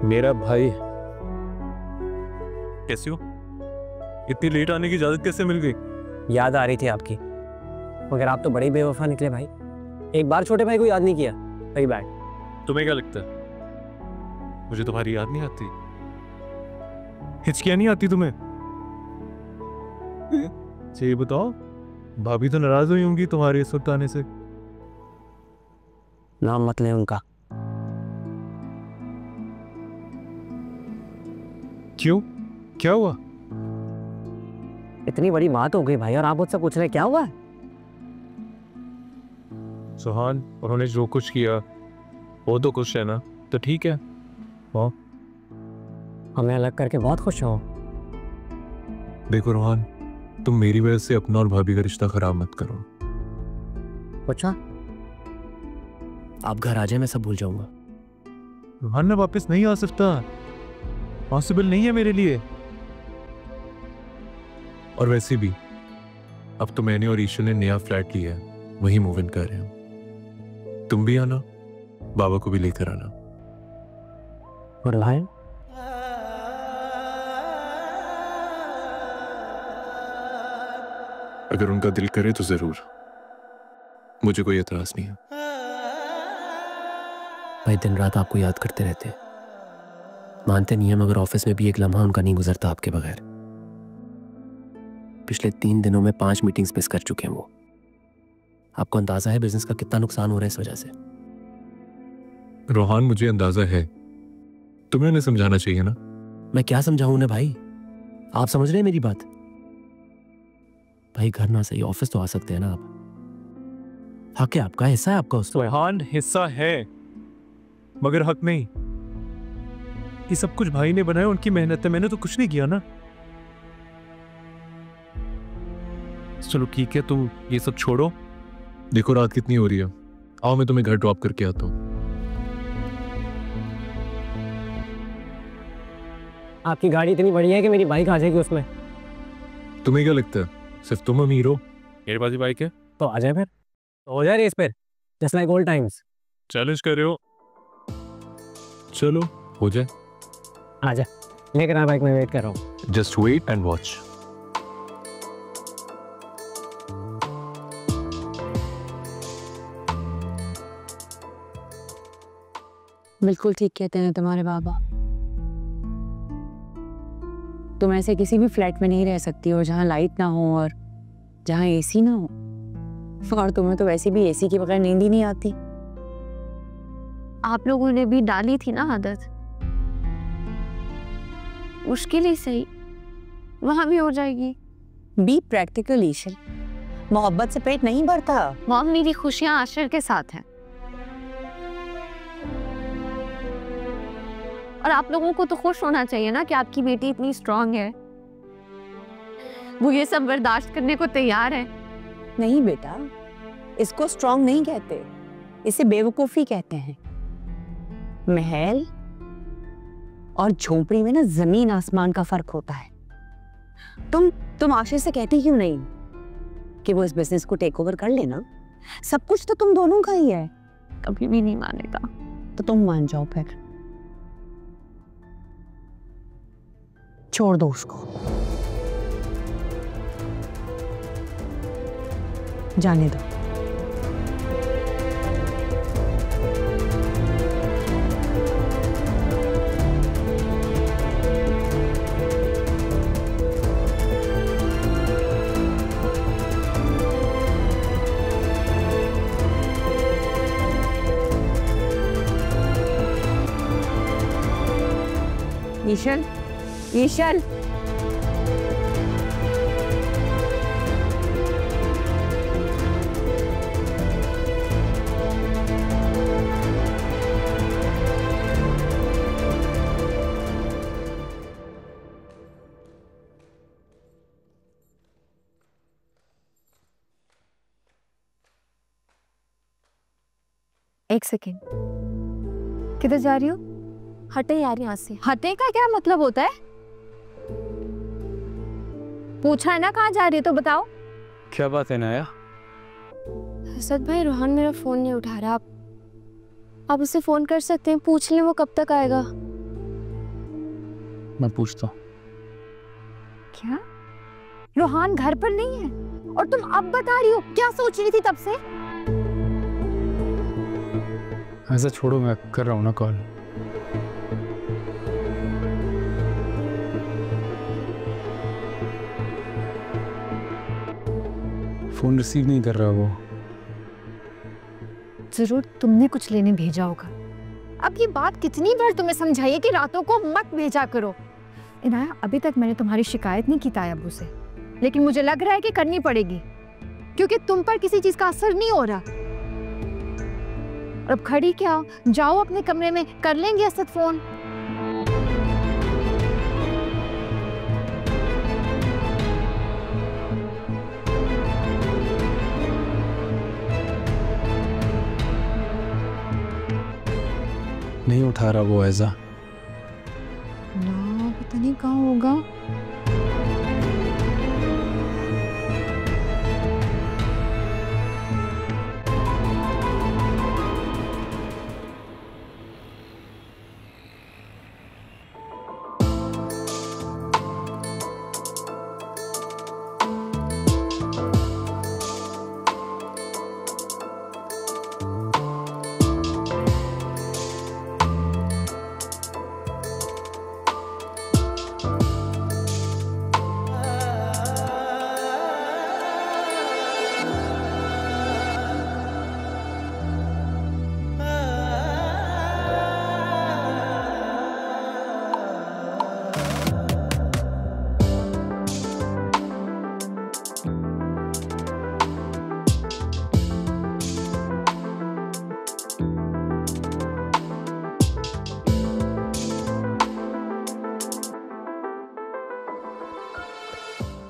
मेरा भाई। कैसी हो? इतनी लेट आने की इजाजत कैसे मिल गई? याद आ रही थी आपकी, मगर आप तो बड़े बेवफा निकले भाई। एक बार छोटे भाई को याद नहीं किया। वही बैड। तुम्हें क्या लगता है मुझे तुम्हारी याद नहीं आती? हिचकियां नहीं आती तुम्हें? ये बताओ, भाभी तो नाराज हुई होंगी तुम्हारे इस वक्त आने से। नाम मत लें उनका। क्यों? क्या हुआ? इतनी बड़ी बात हो गई भाई और आप मुझसे पूछ रहे क्या हुआ? सुहान, उन्होंने जो कुछ किया वो तो खुश है ना, तो ठीक है। हाँ, हमें अलग करके बहुत खुश हो। देखो रोहान, तुम मेरी वजह से अपना और भाभी का रिश्ता खराब मत करो। अच्छा, आप घर आ जाए, मैं सब भूल जाऊंगा। रोहान, मैं वापस नहीं आ सकता, पॉसिबल नहीं है मेरे लिए। और वैसे भी अब तो मैंने और ईशा ने नया फ्लैट लिया है, वही मूव इन कर रहे हैं। तुम भी आना, बाबा को भी लेकर आना। और भाई अगर उनका दिल करे तो जरूर, मुझे कोई एतराज नहीं है। भाई दिन रात आपको याद करते रहते हैं, मानते नहीं है, मगर ऑफिस में भी एक लम्हा उनका नहीं गुजरता आपके बगैर। पिछले 3 दिनों में 5 मीटिंग्स मिस कर चुके हैं वो। आपको अंदाजा है बिजनेस का कितना नुकसान हो रहा है इस वजह से? रोहान, मुझे अंदाजा है, तुम्हें उन्हें समझाना चाहिए ना। मैं क्या समझाऊं उन्हें भाई? आप समझ रहे हैं मेरी बात? भाई घर ना सही, ऑफिस तो आ सकते हैं ना आप। हक है आपका, हिस्सा है आपका उसमें। रोहान, हिस्सा है मगर हक नहीं। ये सब कुछ भाई ने बनाया, उनकी मेहनत है, मैंने तो कुछ नहीं किया ना। चलो ठीक है, तुम ये सब छोड़ो। देखो रात कितनी हो रही है, आओ मैं तुम्हें घर ड्रॉप करके आता हूँ। आपकी गाड़ी इतनी बढ़िया है कि मेरी बाइक आ जाएगी उसमें। तुम्हें क्या लगता है सिर्फ तुम अमीर हो? मेरे पास ही बाइक है। तो आ जाए फिर, तो हो जाए रेस पर, just like old times. Challenge कर रहे हो? चलो हो जाए। आ जा, लेकर आ बाइक में, वेट कर रहा हूँ। Just wait and watch. बिल्कुल ठीक कहते हैं तुम्हारे बाबा। तुम ऐसे किसी भी फ्लैट में नहीं रह सकती हो जहाँ लाइट ना हो और जहाँ एसी ना हो। और तुम्हें तो वैसे भी एसी के बगैर नींद ही नहीं आती। आप लोगों ने भी डाली थी ना आदत, मुश्किल ही सही, वहां भी हो जाएगी। बी प्रैक्टिकल ईशल, मोहब्बत से पेट नहीं भरता। मॉम, मेरी खुशियां आशिर के साथ हैं और आप लोगों को तो खुश होना चाहिए ना कि आपकी बेटी इतनी स्ट्रांग है, वो ये सब बर्दाश्त करने को तैयार है। नहीं बेटा, इसको स्ट्रांग नहीं कहते, इसे बेवकूफी कहते हैं। महल और झोपड़ी में ना जमीन आसमान का फर्क होता है। तुम आशिर से कहती क्यों नहीं कि वो इस बिजनेस को टेक ओवर कर लेना? सब कुछ तो तुम दोनों का ही है। कभी भी नहीं मानेगा। तो तुम मान जाओ फिर, छोड़ दो उसको, जाने दो। ईशल, ईशल, एक सेकेंड, किधर जा रही हो? हटे यार यहाँ से। हटे का क्या मतलब होता है? पूछा है ना कहाँ जा रही है तो बताओ। क्या बात है नाया? असद भाई, रोहन मेरा फोन नहीं उठा रहा। आप उसे फोन कर सकते हैं, पूछ लें वो कब तक आएगा। मैं पूछता हूँ। क्या रोहान घर पर नहीं है और तुम अब बता रही हो? क्या सोच रही थी तब से? ऐसा छोड़ो, मैं कर रहा हूँ ना कॉल। फोन रिसीव नहीं कर रहा वो। जरूर तुमने कुछ लेने भेजा होगा। अब ये बात कितनी बार तुम्हें समझाइए कि रातों को मत भेजा करो। इनाया, अभी तक मैंने तुम्हारी शिकायत नहीं की तायब्बू से, लेकिन मुझे लग रहा है कि करनी पड़ेगी, क्योंकि तुम पर किसी चीज का असर नहीं हो रहा। और अब खड़ी क्या हो? जाओ अपने कमरे में, कर लेंगे असद फोन। नहीं उठा रहा वो ऐसा। ना, पता नहीं कहाँ होगा।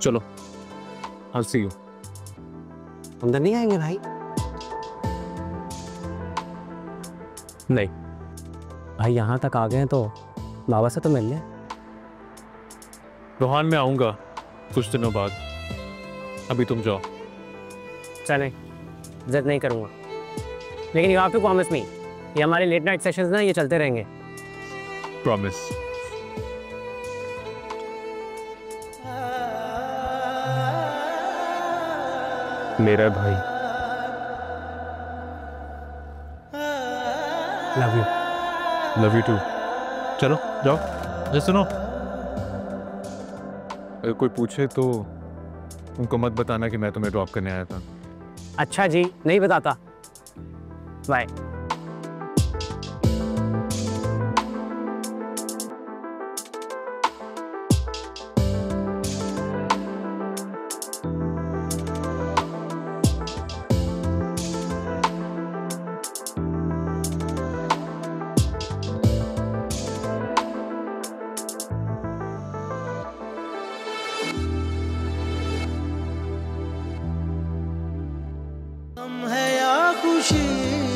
चलो, I'll see you. अंदर नहीं आएंगे भाई? नहीं। भाई यहाँ तक आ गए हैं तो बाबा से तो मिल लें। रोहान, मैं आऊँगा कुछ दिनों बाद। अभी तुम जाओ। चलें, जिद नहीं करूँगा, लेकिन you have to promise me, ये हमारे लेट नाइट सेशंस ना ये चलते रहेंगे। प्रॉमिस। मेरा भाई। Love you. Love you too. चलो जाओ। जैसे सुनो, अगर कोई पूछे तो उनको मत बताना कि मैं तुम्हें ड्रॉप करने आया था। अच्छा जी, नहीं बताता। बाय। है या खुशी